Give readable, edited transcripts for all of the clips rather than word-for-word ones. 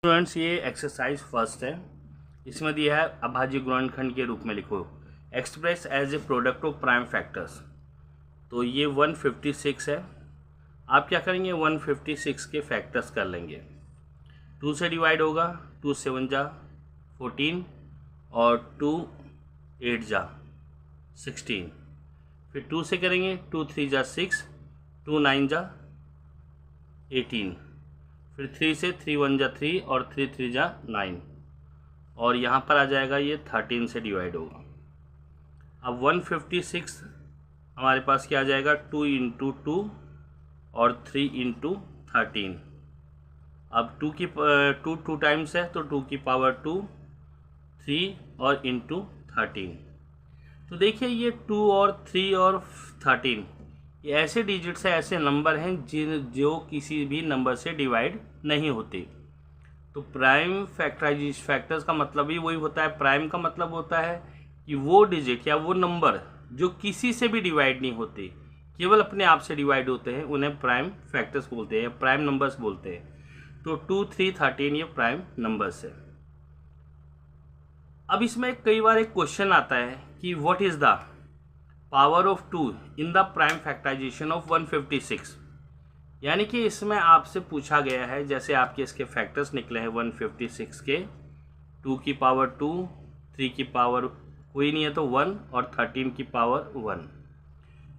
Students, ये exercise first है। इसमें दिया है अभाज्य गुणनखंड के रूप में लिखो, express as a product of prime factors. तो ये 156 है। आप क्या करेंगे, 156 के फैक्टर्स कर लेंगे। 2 से डिवाइड होगा, 2 7 जा 14 और 2 8 जा 16। फिर 2 से करेंगे, 2 3 जा 6, 2 9 जा 18। फिर 3 से 3 1 जा 3 और 3 3 जा 9 और यहाँ पर आ जाएगा ये 13 से डिवाइड होगा। अब 156 हमारे पास क्या आ जाएगा, 2 इंटू 2 और 3 इंटू 13। अब 2 टाइम्स है तो 2 की पावर 2, 3 और इंटू 13। तो देखिए ये 2 और 3 और 13 ये ऐसे डिजिट्स है, ऐसे नंबर हैं जो किसी भी नंबर से डिवाइड नहीं होते। तो प्राइम फैक्टर्स का मतलब ही वही होता है। प्राइम का मतलब होता है कि वो डिजिट या वो नंबर जो किसी से भी डिवाइड नहीं होते, केवल अपने आप से डिवाइड होते हैं, उन्हें प्राइम फैक्टर्स बोलते हैं या प्राइम नंबर्स बोलते हैं। तो 2 3 13 ये प्राइम नंबर्स है। अब इसमें कई बार एक क्वेश्चन आता है कि what is the power of 2 in the prime factorisation of 156। यानी कि इसमें आपसे पूछा गया है, जैसे आपके इसके फैक्टर्स निकले हैं 156 के, 2 की पावर 2, 3 की पावर कोई नहीं है तो 1 और 13 की पावर 1।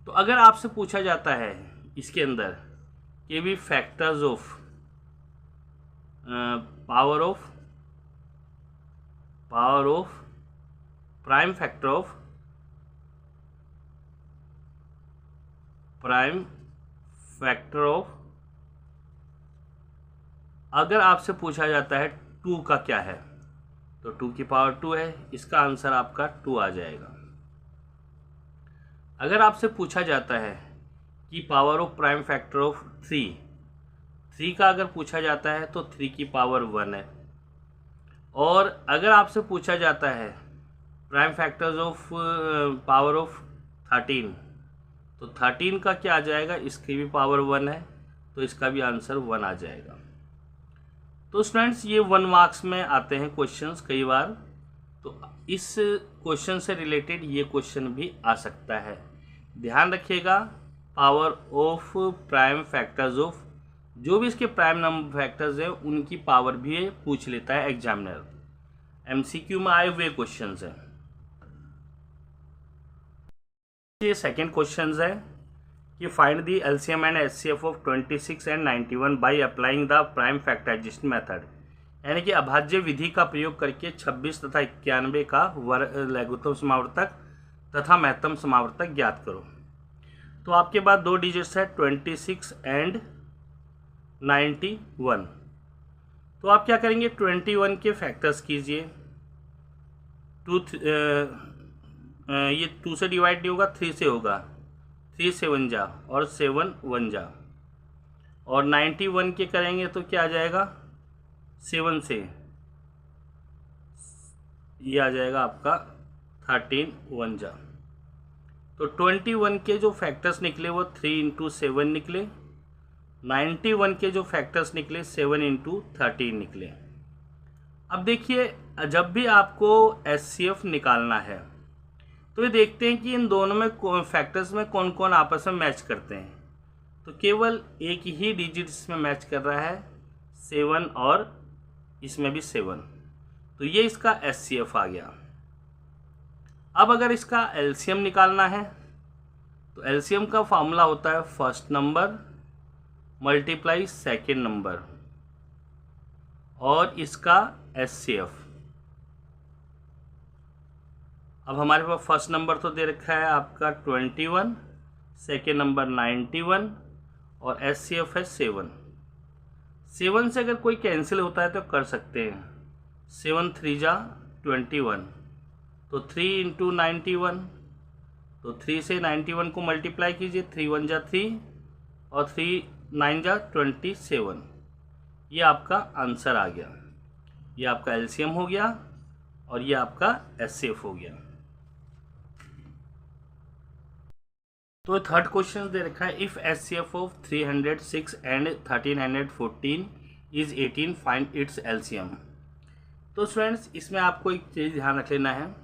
तो अगर आपसे पूछा जाता है इसके अंदर कि भी factors of power of prime factor of अगर आपसे पूछा जाता है 2 का क्या है, तो 2 की पावर 2 है, इसका आंसर आपका 2 आ जाएगा। अगर आपसे पूछा जाता है कि power of prime factor of 3 का अगर पूछा जाता है तो 3 की पावर 1 है। और अगर आपसे पूछा जाता है prime factors of power of 13, तो 13 का क्या आ जाएगा, इसकी भी पावर 1 है, तो इसका भी आंसर 1 आ जाएगा। तो स्टूडेंट्स, ये 1 मार्क्स में आते हैं क्वेश्चंस कई बार। तो इस क्वेश्चन से रिलेटेड ये क्वेश्चन भी आ सकता है। ध्यान रखिएगा, power of prime factors of, जो भी इसके प्राइम नंबर फैक्टर्स हैं उनकी पावर भी पूछ लेता है एग्जामिनर। एमसीक्यू में आए हुए क्वेश्चंस हैं। ये सेकेंड क्वेश्चन है कि find the LCM and HCF of 26 and 91 by applying the prime factorisation method. यानी कि अभाज्य विधि का प्रयोग करके 26 तथा 91 का लघुत्तम समावर्तक तथा महत्तम समावर्तक ज्ञात करो। तो आपके पास 2 डिजिट्स है 26 एंड 91। तो आप क्या करेंगे, 21 के फैक्टर्स कीजिए। ये 2 से डिवाइड नहीं होगा, 3 से होगा, 3 7 जा और 7 1 जा। और 91 के करेंगे तो क्या आ जाएगा, 7 से ये आ जाएगा आपका 13 1 जा। तो 21 के जो फैक्टर्स निकले वो 3 इंटू 7 निकले। 91 के जो फैक्टर्स निकले 7 इंटू 13 निकले। अब देखिए, जब भी आपको एचसीएफ निकालना है तो ये देखते हैं कि इन दोनों में फैक्टर्स में कौन कौन आपस में मैच करते हैं। तो केवल एक ही डिजिट इसमें मैच कर रहा है, 7, और इसमें भी 7। तो ये इसका एचसीएफ आ गया। अब अगर इसका एलसीएम निकालना है तो एलसीएम का फॉर्मूला होता है first number multiply second number और इसका एचसीएफ। अब हमारे पास फर्स्ट नंबर तो दे रखा है आपका 21, सेकेंड नंबर 91 और एचसीएफ है 7। 7 से अगर कोई कैंसिल होता है तो कर सकते हैं। 7 3 जा 21, तो 3 इंटू 91, तो 3 से 91 को मल्टीप्लाई कीजिए, 3 1 जा 3 और 3 9 जा 27। ये आपका आंसर आ गया। ये आपका एलसीएम हो गया और ये आपका एचसीएफ हो गया। तो थर्ड क्वेश्चन दे रखा है, if HCF of 306 and 1314 is 18, find its LCM. तो स्टूडेंट्स इसमें आपको एक चीज़ ध्यान रख लेना है।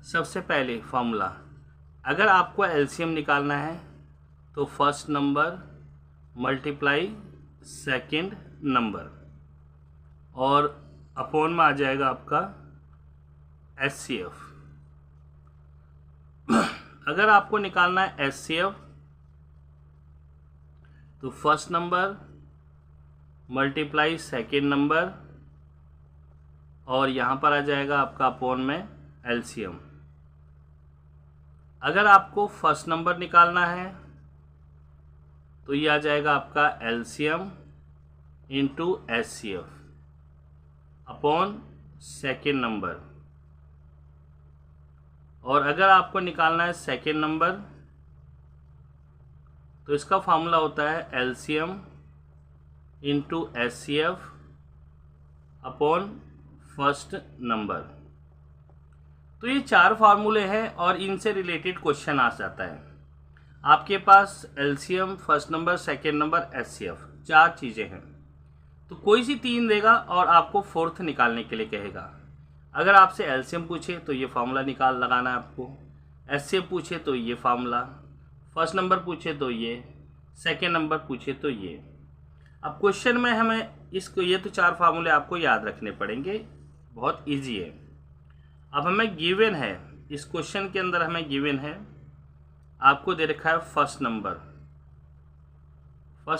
सबसे पहले फॉर्मूला, अगर आपको एलसीएम निकालना है तो first number multiply second number और अपॉन में आ जाएगा आपका एचसीएफ। अगर आपको निकालना है एचसीएफ तो first number multiply second number और यहाँ पर आ जाएगा आपका अपॉन में एलसीएम। अगर आपको फर्स्ट नंबर निकालना है तो ये आ जाएगा आपका LCM into HCF upon second number. और अगर आपको निकालना है सेकेंड नंबर तो इसका फार्मूला होता है LCM into HCF upon first number. तो ये 4 फार्मूले हैं और इनसे रिलेटेड क्वेश्चन आ जाता है। आपके पास LCM, first number, second number, HCF 4 चीज़ें हैं, तो कोई सी 3 देगा और आपको फोर्थ निकालने के लिए कहेगा। अगर आपसे एलसीएम पूछे तो ये फार्मूला लगाना है आपको, एचसीएफ पूछे तो ये फार्मूला, फर्स्ट नंबर पूछे तो ये, सेकेंड नंबर पूछे तो ये। अब क्वेश्चन में हमें इसको ये तो 4 फार्मूले आपको याद रखने पड़ेंगे, बहुत इजी है। अब हमें गिवन है, इस क्वेश्चन के अंदर हमें गिवन है, आपको दे रखा है फर्स्ट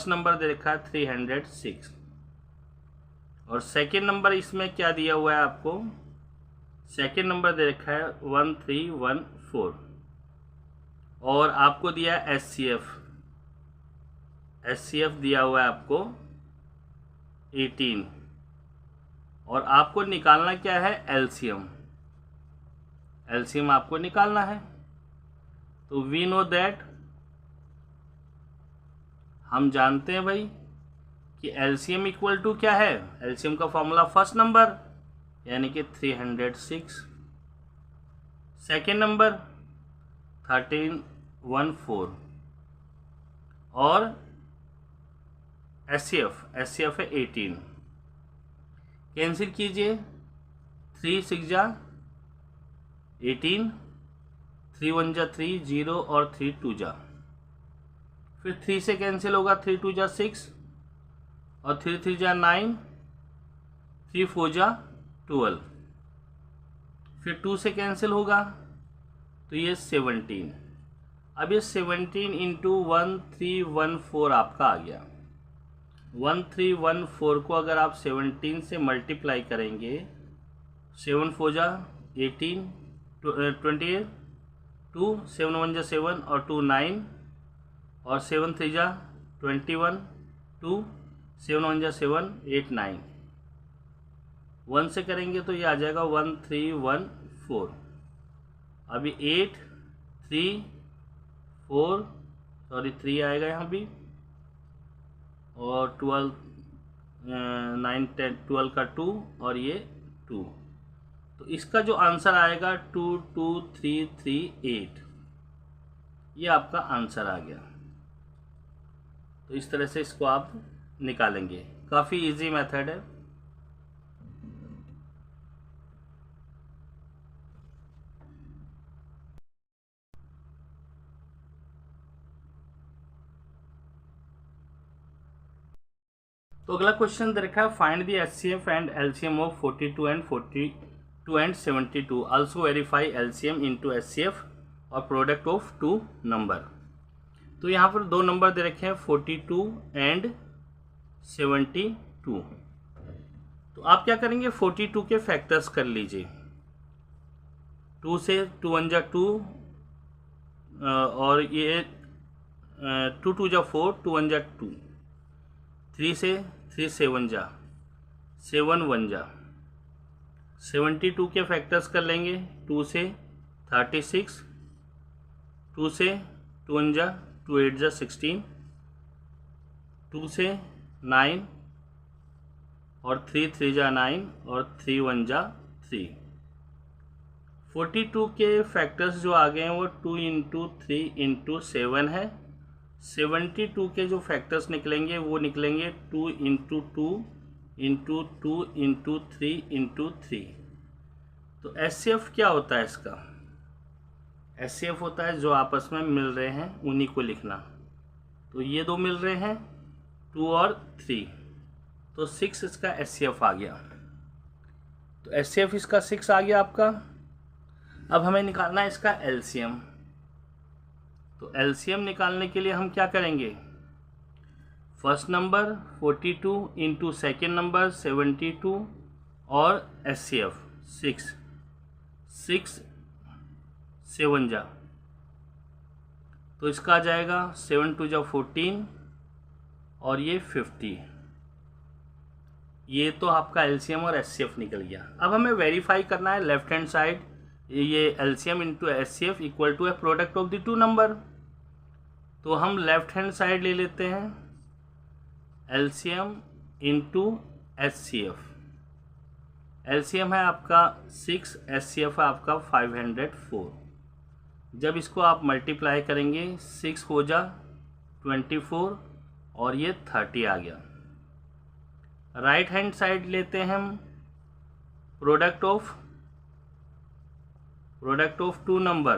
नंबर दे रखा है 306 और सेकेंड नंबर इसमें क्या दिया हुआ है आपको, सेकेंड नंबर दे रखा है 1314 और आपको दिया है एचसीएफ दिया हुआ है आपको 18 और आपको निकालना क्या है एलसीएम आपको निकालना है। तो वी नो दैट, हम जानते हैं भाई कि एलसीएम इक्वल टू क्या है, एलसीएम का फॉर्मूला फर्स्ट नंबर यानी कि 306, सेकेंड नंबर 1314 और एचसीएफ है 18। कैंसिल कीजिए, 3 6 जा 18, 3 1 जा 3 0 और 3 2 जा, फिर 3 से कैंसिल होगा, 3 2 जा 6 और 3 3 जा 9, 3 4 जा 12, फिर 2 से कैंसिल होगा तो ये 17। अब ये 17 इंटू 1314 आपका आ गया। 1314 को अगर आप 17 से मल्टीप्लाई करेंगे, 7 4 जा 18, 28, 2 7 1 जा 7 और 2 9 और 7 3 जा 21, 2 7 1 जा 7 8 9, 1 से करेंगे तो ये आ जाएगा 1314। अभी 8 3 4 सॉरी 3 आएगा यहाँ भी और 12 9 10 12 का 2 और ये 2, तो इसका जो आंसर आएगा 22338, ये आपका आंसर आ गया। तो इस तरह से इसको आप निकालेंगे, काफ़ी इजी मेथड है। तो अगला क्वेश्चन दे रखा है, find the HCF and LCM of 42 and 72, also verify LCM into HCF और प्रोडक्ट ऑफ 2 नंबर। तो यहाँ पर 2 नंबर दे रखे हैं 42 एंड 72। तो आप क्या करेंगे, 42 के फैक्टर्स कर लीजिए, 2 से 2 1 जा 2 और ये 2 2 जा 4, 2 1 जा 2, 3 से 3 7 जा 7 1 जा, 72 के फैक्टर्स कर लेंगे, 2 से 36, 2 से 2 1 जा 2 8 जा 16, 2 से 9 और 3 3 जा 9 और 3 1 जा 3। 42 के फैक्टर्स जो आ गए हैं वो 2 इंटू 3 इंटू 7 है। 72 के जो फैक्टर्स निकलेंगे वो निकलेंगे 2 इंटू 2 इंटू 2 इंटू 3 इंटू 3। तो HCF क्या होता है इसका? HCF होता है जो आपस में मिल रहे हैं उन्हीं को लिखना। तो ये दो मिल रहे हैं 2 और 3, तो 6 इसका HCF आ गया। तो HCF इसका 6 आ गया आपका। अब हमें निकालना है इसका LCM। तो LCM निकालने के लिए हम क्या करेंगे? First number 42 into second number 72 और HCF 6 7 जा, तो इसका आ जाएगा 7 2 जा 14 और ये 50। ये तो आपका LCM और HCF निकल गया। अब हमें वेरीफाई करना है लेफ्ट हैंड साइड, ये LCM into HCF equal to है product of the two number. तो हम लेफ्ट हैंड साइड ले लेते हैं LCM इंटू HCF। LCM है आपका 6, HCF है आपका 504। जब इसको आप मल्टीप्लाई करेंगे 6 हो जा 24 और ये 30 आ गया। राइट हैंड साइड लेते हैं हम प्रोडक्ट ऑफ टू नंबर।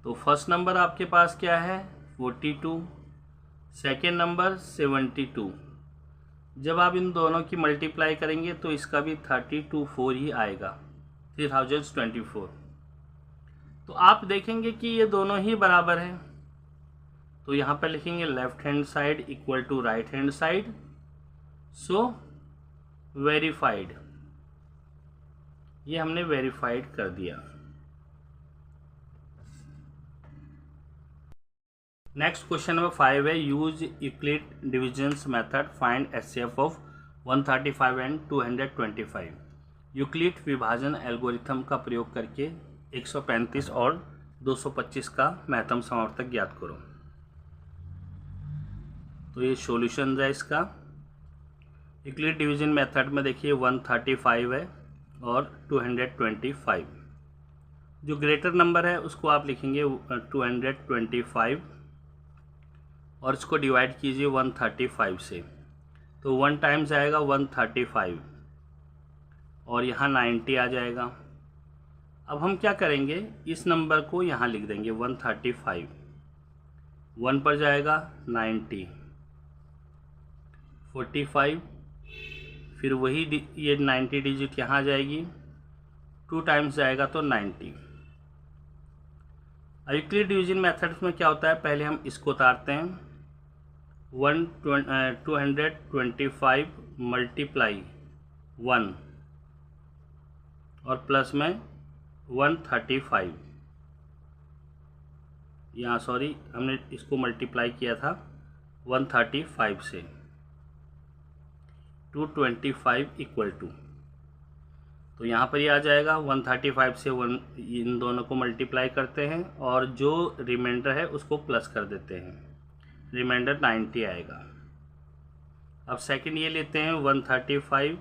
तो फर्स्ट नंबर आपके पास क्या है 42, सेकेंड नंबर 72। जब आप इन दोनों की मल्टीप्लाई करेंगे तो इसका भी 324 ही आएगा, 3024। तो आप देखेंगे कि ये दोनों ही बराबर हैं, तो यहाँ पर लिखेंगे left hand side equal to right hand side, so verified. ये हमने वेरीफाइड कर दिया। नेक्स्ट क्वेश्चन नंबर 5 है, use Euclid divisions method find HCF of 135 and 225। Euclid विभाजन एल्गोरिथम का प्रयोग करके 135 और 225 का महत्तम समावर्तक ज्ञात करो। तो ये सॉल्यूशन है इसका। यूक्लिड डिवीजन मेथड में देखिए 135 है और 225। जो ग्रेटर नंबर है उसको आप लिखेंगे 225 और इसको डिवाइड कीजिए 135 से, तो 1 टाइम्स आएगा 135 और यहाँ 90 आ जाएगा। अब हम क्या करेंगे, इस नंबर को यहाँ लिख देंगे 135, 1 पर जाएगा 90, 45, फिर वही ये 90 डिजिट यहाँ आ जाएगी, 2 टाइम्स जाएगा तो 90। यूक्लिड डिवीजन मेथड्स में क्या होता है, पहले हम इसको उतारते हैं 225 मल्टीप्लाई 1 और प्लस में 135। यहाँ सॉरी हमने इसको मल्टीप्लाई किया था 135 से, 225 इक्वल टू, तो यहाँ पर ये आ जाएगा 135 से 1, इन दोनों को मल्टीप्लाई करते हैं और जो रिमाइंडर है उसको प्लस कर देते हैं, रिमाइंडर 90 आएगा। अब सेकंड ये लेते हैं 135,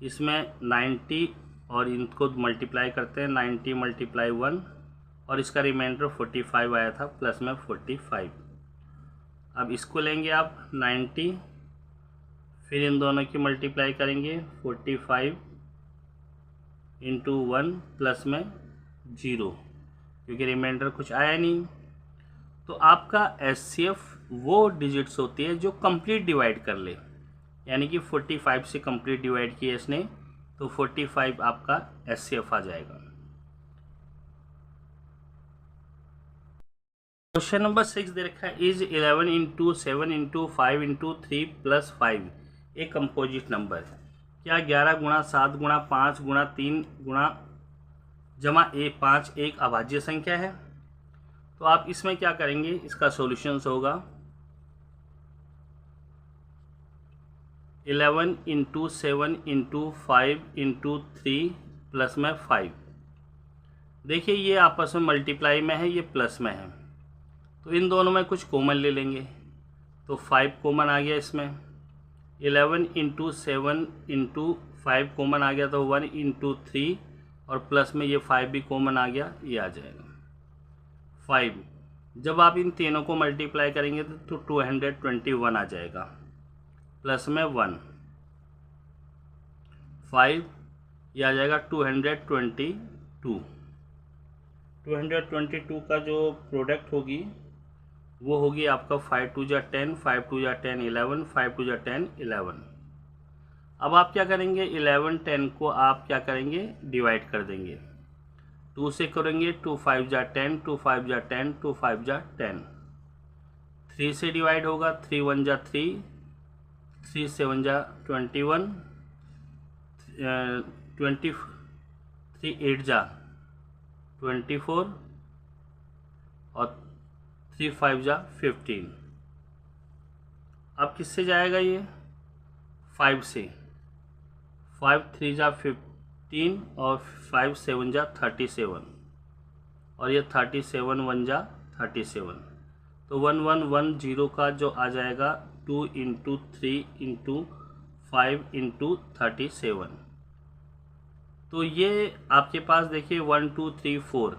इसमें 90 और इनको मल्टीप्लाई करते हैं, 90 मल्टीप्लाई 1 और इसका रिमाइंडर 45 आया था, प्लस में 45। अब इसको लेंगे आप 90, फिर इन दोनों की मल्टीप्लाई करेंगे 45 इंटू 1 प्लस में 0, क्योंकि रिमाइंडर कुछ आया नहीं। तो आपका HCF वो डिजिट्स होती है जो कंप्लीट डिवाइड कर ले, यानी कि 45 से कंप्लीट डिवाइड किया इसने, तो 45 आपका HCF आ जाएगा। क्वेश्चन नंबर 6 दे रखा है, is 11 into 7 into 5 into 3 plus 5 एक कंपोजिट नंबर है। क्या 11 गुणा 7 गुणा 5 गुणा 3 गुणा जमा 5 एक अभाज्य संख्या है? तो आप इसमें क्या करेंगे, इसका सॉल्यूशंस होगा 11 इंटू 7 इंटू 5 इंटू 3 प्लस में 5। देखिए ये आपस में मल्टीप्लाई में है, ये प्लस में है, तो इन दोनों में कुछ कॉमन ले लेंगे, तो 5 कॉमन आ गया इसमें। 11 इंटू 7 इंटू 5 कॉमन आ गया, तो 1 इंटू 3 और प्लस में ये 5 भी कॉमन आ गया, ये आ जाएगा 5। जब आप इन तीनों को मल्टीप्लाई करेंगे तो 221 आ जाएगा, प्लस में 1 5, ये आ जाएगा 222 का जो प्रोडक्ट होगी वो होगी आपका 5 2 जा 10, 5 2 जा 10 11, 5 2 जा 10 11। अब आप क्या करेंगे, 11 10 को आप क्या करेंगे, डिवाइड कर देंगे। 2 से करेंगे 2 5 जा 10, 2 5 जा 10, 2 5 जा 10। 3 से डिवाइड होगा, 3 1 जा 3, 3 7 जा 21, 3 8 जा 24 और 3 5 जा 15। अब किससे जाएगा ये, 5 से, 5 3 जा 15 और 5 7 जा 37 और ये 37 1 जा 37। तो 1110 का जो आ जाएगा 2 इंटू 3 इंटू 5 इंटू 37। तो ये आपके पास देखिए 1 2 3 4,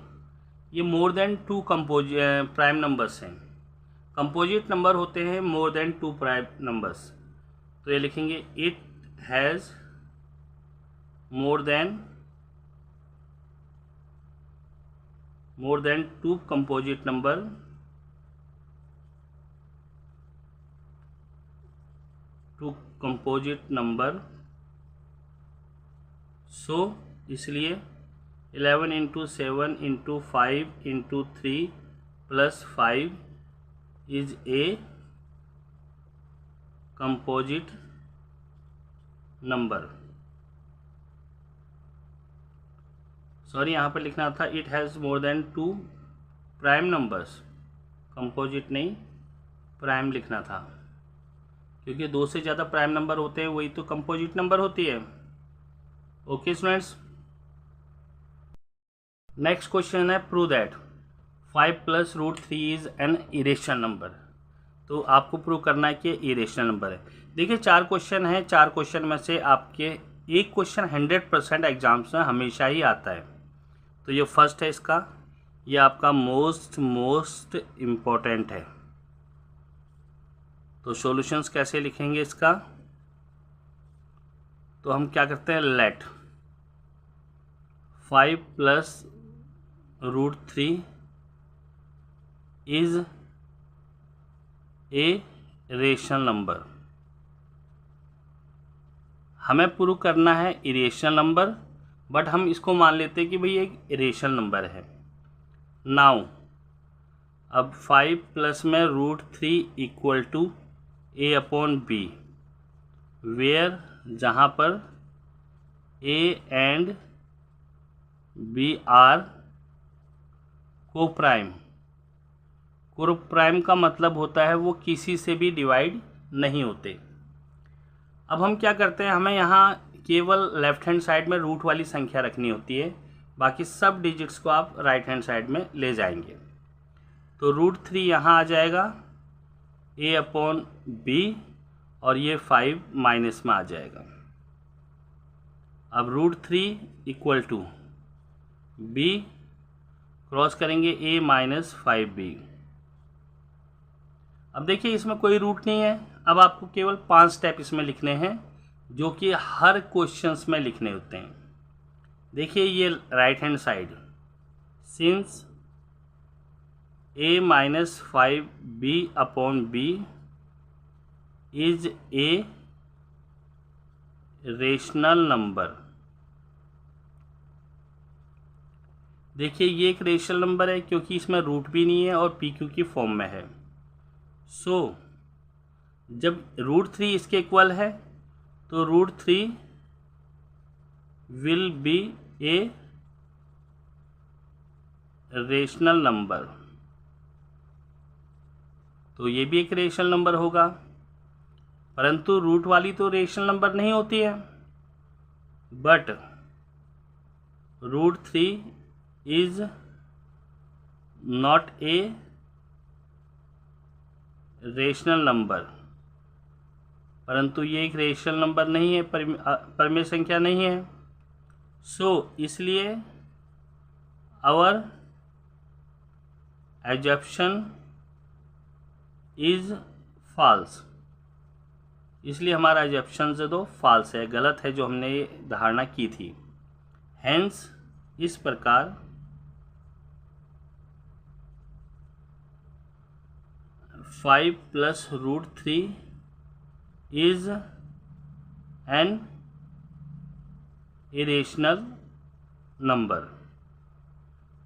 ये मोर देन 2 प्राइम नंबर्स हैं। कंपोजिट नंबर होते हैं मोर देन 2 प्राइम नंबर्स। तो ये लिखेंगे it has more than 2 composite number, so इसलिए 11 into 7 into 5 into 3 plus 5 is a composite number. Sorry, यहाँ पर लिखना था it has more than 2 prime numbers, composite नहीं प्राइम लिखना था, क्योंकि 2 से ज़्यादा प्राइम नंबर होते हैं वही तो कंपोजिट नंबर होती है। ओके स्टूडेंट्स, नेक्स्ट क्वेश्चन है prove that 5 plus root 3 is an irrational number. तो आपको प्रूव करना है कि इरेशनल नंबर है। देखिए 4 क्वेश्चन हैं, 4 क्वेश्चन में से आपके एक क्वेश्चन 100% एग्जाम्स में हमेशा ही आता है। तो ये फर्स्ट है इसका, ये आपका मोस्ट इम्पोर्टेंट है। तो सॉल्यूशंस कैसे लिखेंगे इसका, तो हम क्या करते हैं, let 5 plus root 3 is a rational number. हमें प्रूव करना है इरेशनल नंबर, बट हम इसको मान लेते हैं कि भाई एक इरेशनल नंबर है। नाउ अब 5 प्लस में root 3 equal to A upon B, where जहाँ पर A and B are coprime. Coprime का मतलब होता है वो किसी से भी डिवाइड नहीं होते। अब हम क्या करते हैं, हमें यहाँ केवल लेफ्ट हैंड साइड में रूट वाली संख्या रखनी होती है, बाकी सब डिजिट्स को आप राइट हैंड साइड में ले जाएंगे। तो रूट 3 यहाँ आ जाएगा ए अपॉन बी और ये 5 माइनस में आ जाएगा। अब root 3 equal to B cross करेंगे ए माइनस 5b। अब देखिए इसमें कोई रूट नहीं है। अब आपको केवल 5 स्टेप इसमें लिखने हैं जो कि हर क्वेश्चंस में लिखने होते हैं। देखिए ये right hand side, since A minus 5b upon B is a rational number. देखिए ये एक रेशनल नंबर है क्योंकि इसमें रूट भी नहीं है और PQ की फॉर्म में है। सो जब रूट 3 इसके इक्वल है तो root 3 will be a rational number. तो ये भी एक रेशनल नंबर होगा, परंतु रूट वाली तो रेशनल नंबर नहीं होती है। But root 3 is not a rational number, परंतु ये एक रेशनल नंबर नहीं है, परिमेय संख्या नहीं है। सो इसलिए आवर एजप्शन इज फॉल्स, इसलिए हमारा एजप्शन से तो फॉल्स है, गलत है जो हमने ये धारणा की थी। हेंस इस प्रकार 5 + √3 इज एन इरेशनल नंबर,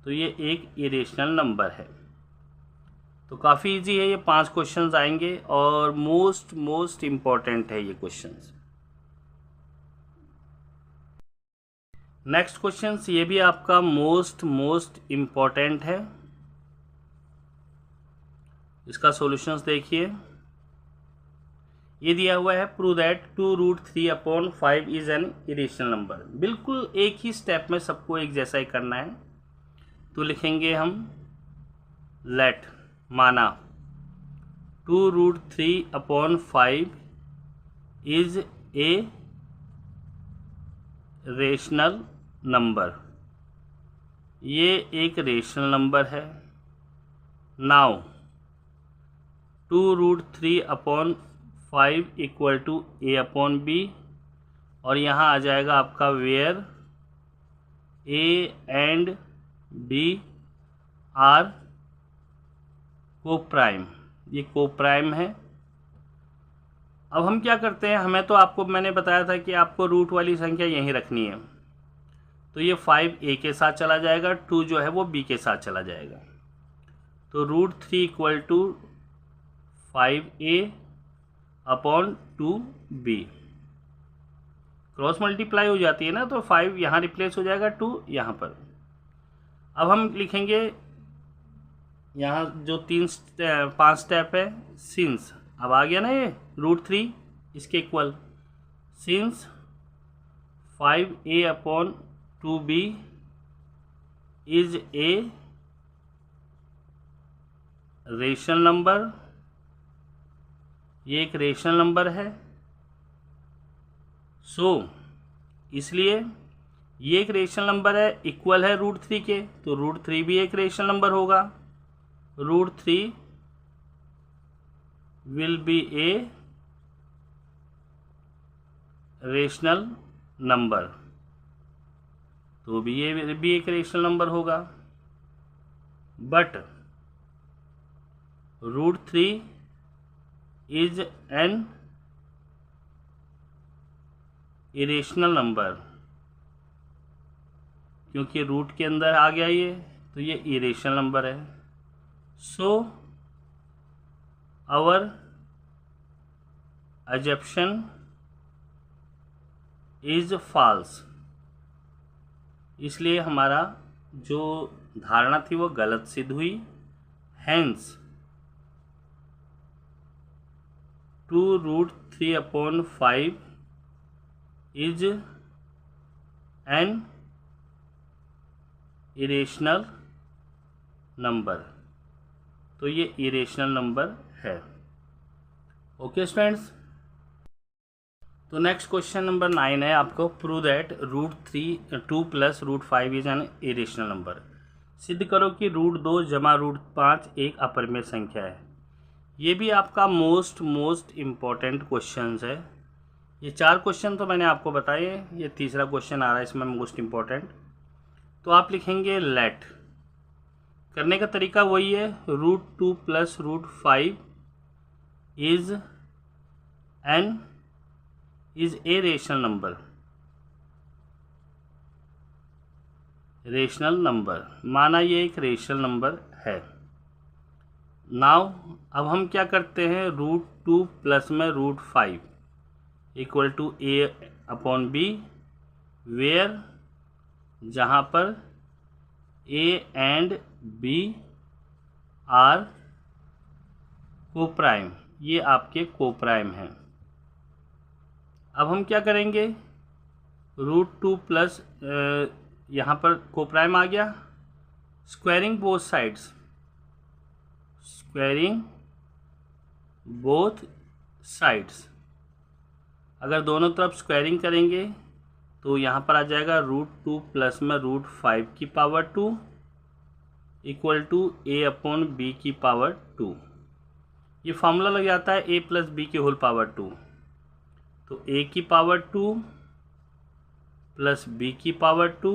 तो ये एक इरेशनल नंबर है। तो काफ़ी इजी है, ये 5 क्वेश्चंस आएंगे और मोस्ट इम्पॉर्टेंट है ये क्वेश्चंस। नेक्स्ट क्वेश्चंस ये भी आपका मोस्ट इम्पॉर्टेंट है, इसका सॉल्यूशंस देखिए। ये दिया हुआ है prove that 2√3/5 is an irrational number. बिल्कुल एक ही स्टेप में सबको एक जैसा ही करना है। तो लिखेंगे हम लेट, माना 2√3/5 इज ए रेशनल नंबर, ये एक रेशनल नंबर है। नाउ 2√3/5 इक्वल टू a/b, और यहाँ आ जाएगा आपका where a and b are coprime, ये को प्राइम है। अब हम क्या करते हैं, हमें तो आपको मैंने बताया था कि आपको रूट वाली संख्या यहीं रखनी है, तो ये 5 a के साथ चला जाएगा, 2 जो है वो b के साथ चला जाएगा। तो √3 equal to 5a/2b, cross multiply हो जाती है ना, तो 5 यहाँ रिप्लेस हो जाएगा, 2 यहाँ पर। अब हम लिखेंगे यहाँ जो 5 स्टेप है, सिंस, अब आ गया ना ये √3 इसके equal, since 5a/2b is a rational number, ये एक रेशनल नंबर है। सो इसलिए ये एक रेशनल नंबर है, इक्वल है √3 के, तो √3 भी एक रेशनल नंबर होगा। √3 will be a rational number, तो भी ये भी एक रेशनल नंबर होगा। But √3 is an irrational number, क्योंकि रूट के अंदर आ गया ये, तो ये इरेशनल नंबर है। सो आवर अजप्शन इज फॉल्स, इसलिए हमारा जो धारणा थी वो गलत सिद्ध हुई। Hence 2√3/5 is an irrational number, तो ये इरेशनल नंबर है। ओके स्टूडेंट्स, तो नेक्स्ट क्वेश्चन नंबर 9 है आपको, prove that √2 + √5 is an irrational number. सिद्ध करो कि √2 + √5 एक अपरिमेय संख्या है। ये भी आपका मोस्ट इम्पॉर्टेंट क्वेश्चन है। ये 4 क्वेश्चन तो मैंने आपको बताए, ये तीसरा क्वेश्चन आ रहा है इसमें मोस्ट इम्पॉर्टेंट। तो आप लिखेंगे लेट, करने का तरीका वही है, √2 + √5 is a rational number, rational number, माना ये एक रेशनल नंबर है। नाउ अब हम क्या करते हैं, √2 प्लस में √5 इक्वल टू a/b, वेयर जहाँ पर a and b are coprime, ये आपके को प्राइम हैं। अब हम क्या करेंगे, √2 प्लस यहाँ पर को प्राइम आ गया, squaring both sides, squaring both sides, अगर दोनों तरफ स्क्वायरिंग करेंगे तो यहाँ पर आ जाएगा √2 प्लस में √5 की power 2 equal to A upon B की पावर 2। ये फार्मूला लग जाता है ए प्लस बी की होल पावर 2। तो ए की पावर 2 प्लस बी की power 2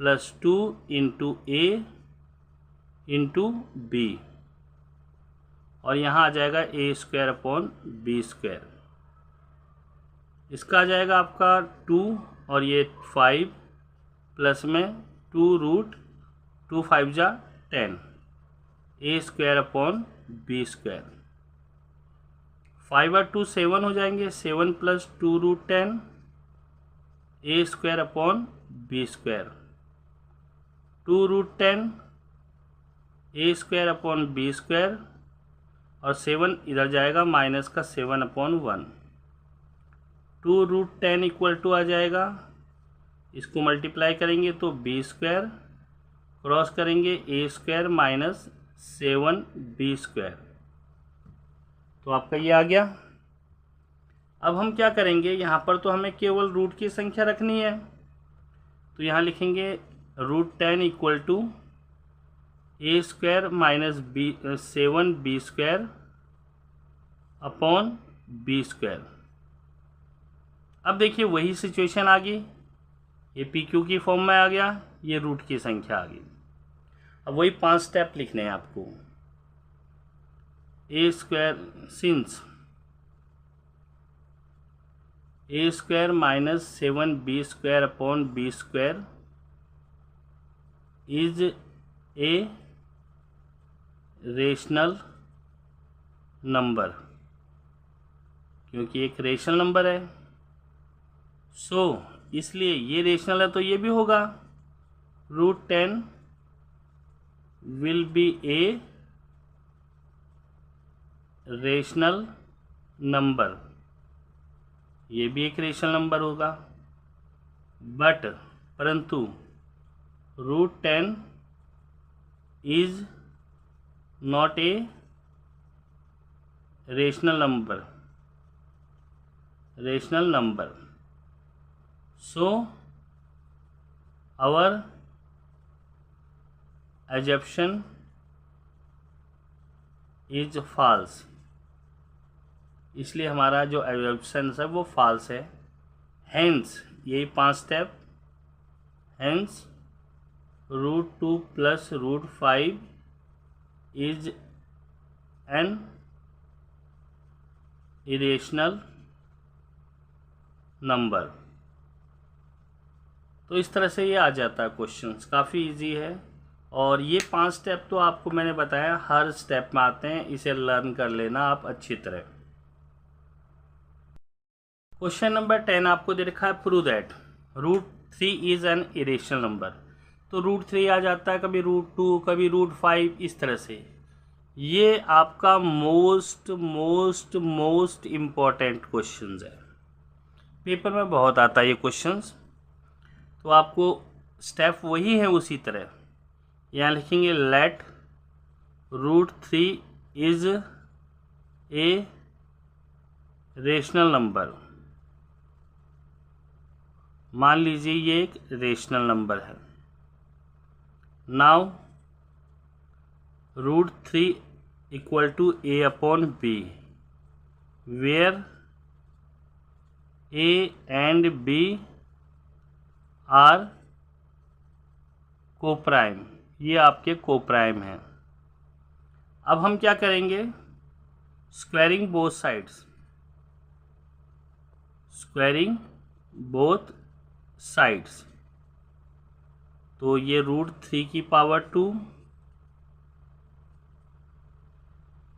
plus 2 into A into B, और यहाँ आ जाएगा ए स्क्वायर अपॉन बी स्क्वायर। इसका आ जाएगा आपका 2 और ये 5 प्लस में 2 रूट 2 5 जा 10 a square upon B square. 5 और 2 7 हो जाएंगे, 7 plus 2 root 10 a square upon B square. 2 root 10 a square upon B square, और 7 इधर जाएगा माइनस का 7 अपॉन 1। 2 रूट 10 इक्वल टू आ जाएगा, इसको मल्टीप्लाई करेंगे तो बी स्क्वायर, क्रॉस करेंगे a square minus 7 B square. तो आपका ये आ गया। अब हम क्या करेंगे, यहाँ पर तो हमें केवल रूट की संख्या रखनी है, तो यहाँ लिखेंगे root 10 equal to A square minus 7 B square upon B square. अब देखिए वही सिचुएशन आ गई, ये पी क्यू की फॉर्म में आ गया, ये रूट की संख्या आ गई। अब वही 5 स्टेप लिखने हैं आपको। A square since a square minus 7 B square upon B square is a rational number, क्योंकि एक रेशनल नंबर है, सो इसलिए ये रेशनल है तो ये भी होगा। Root 10 will be a rational number, ये भी एक रेशनल नंबर होगा। बट परंतु root 10 is not a rational number, so our assumption is false, इसलिए हमारा जो assumption है वो false है। hence यही 5 step, hence root 2 plus root 5 is an irrational number. तो इस तरह से ये आ जाता है क्वेश्चंस, काफ़ी इजी है। और ये 5 स्टेप तो आपको मैंने बताया हर स्टेप में आते हैं, इसे लर्न कर लेना आप अच्छी तरह। क्वेश्चन नंबर 10 आपको दे रखा है, prove that root 3 is an irrational number. तो रूट 3 आ जाता है, कभी रूट 2, कभी रूट 5, इस तरह से। ये आपका मोस्ट इम्पॉर्टेंट क्वेश्चंस है, पेपर में बहुत आता है ये क्वेश्चंस। तो आपको स्टेप वही है उसी तरह, यहाँ लिखेंगे let root 3 is a rational number. मान लीजिए ये एक रेशनल नंबर है। Now root 3 equal to A upon B, where A and B are coprime, ये आपके कोप्राइम हैं। अब हम क्या करेंगे, squaring both sides, squaring both sides. तो ये रूट 3 की पावर 2,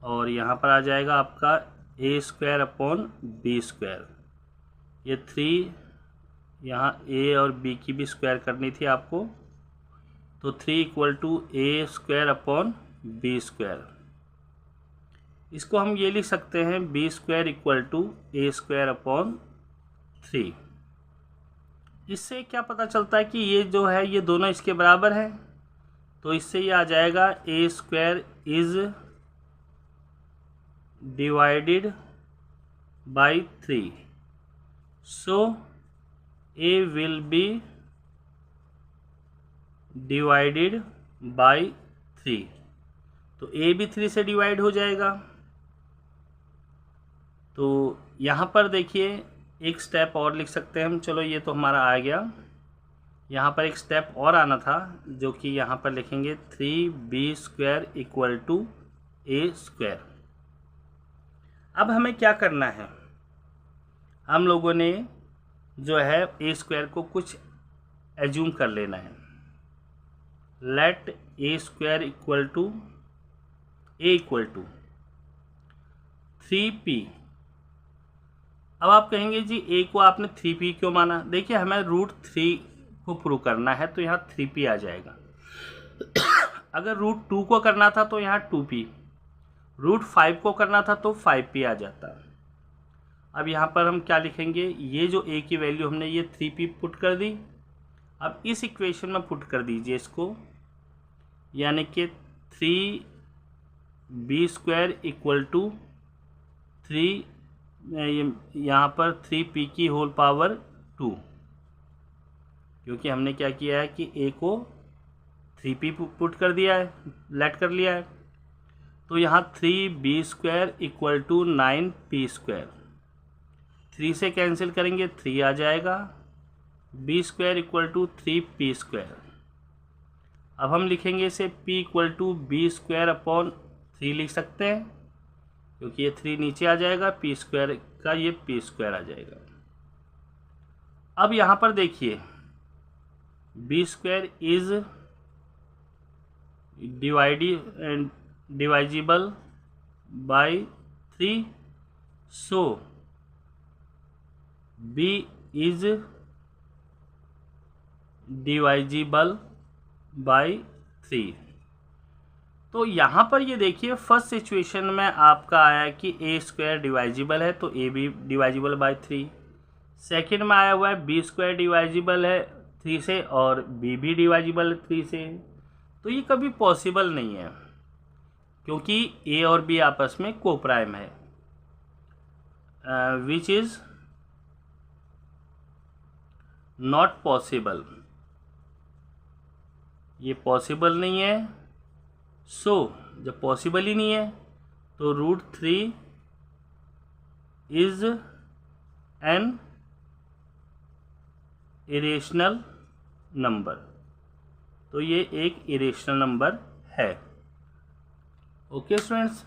और यहाँ पर आ जाएगा आपका ए स्क्वायर अपॉन बी स्क्वायर। ये 3 यहाँ ए और बी की भी स्क्वायर करनी थी आपको, तो 3 equal to A square upon B square. इसको हम ये लिख सकते हैं B square equal to A square upon 3। इससे क्या पता चलता है कि ये जो है ये दोनों इसके बराबर हैं, तो इससे ये आ जाएगा ए square is divided by 3, so a will be divided by 3, तो ए भी 3 से डिवाइड हो जाएगा। तो यहाँ पर देखिए एक स्टेप और लिख सकते हैं हम, चलो ये तो हमारा आ गया। यहाँ पर एक स्टेप और आना था जो कि यहाँ पर लिखेंगे 3b² = a²। अब हमें क्या करना है, हम लोगों ने जो है a² को कुछ एज्यूम कर लेना है। Late a² = 3p। अब आप कहेंगे जी a को आपने 3p क्यों माना? देखिए हमें √3 को प्रूव करना है तो यहाँ 3p आ जाएगा। अगर √2 को करना था तो यहाँ 2p, √5 को करना था तो 5p आ जाता। अब यहाँ पर हम क्या लिखेंगे, ये जो a की वैल्यू हमने ये 3p पुट कर दी। अब इस इक्वेशन में पुट कर दीजिए इसको, यानी कि 3b² = 3, यहाँ पर 3p², क्योंकि हमने क्या किया है कि a को 3p पुट कर दिया है, लेट कर लिया है। तो यहाँ 3b² = 9p², 3 से कैंसिल करेंगे 3 आ जाएगा, b² = 3p²। अब हम लिखेंगे इसे p = b²/3 लिख सकते हैं, क्योंकि ये 3 नीचे आ जाएगा, p² का ये p² आ जाएगा। अब यहाँ पर देखिए b² is divisible by 3, so b is divisible by 3। तो यहाँ पर ये देखिए फर्स्ट सिचुएशन में आपका आया कि a² डिवाइजिबल है तो a भी डिवाइजिबल बाई 3। सेकेंड में आया हुआ है b² डिवाइजिबल है 3 से और b भी डिवाइजिबल है 3 से। तो ये कभी पॉसिबल नहीं है, क्योंकि a और b आपस में कोप्राइम है, विच इज़ नॉट पॉसिबल, ये पॉसिबल नहीं है। सो जब पॉसिबल ही नहीं है तो √3 इज एन इरेशनल नंबर, तो ये एक इरेशनल नंबर है। Okay students.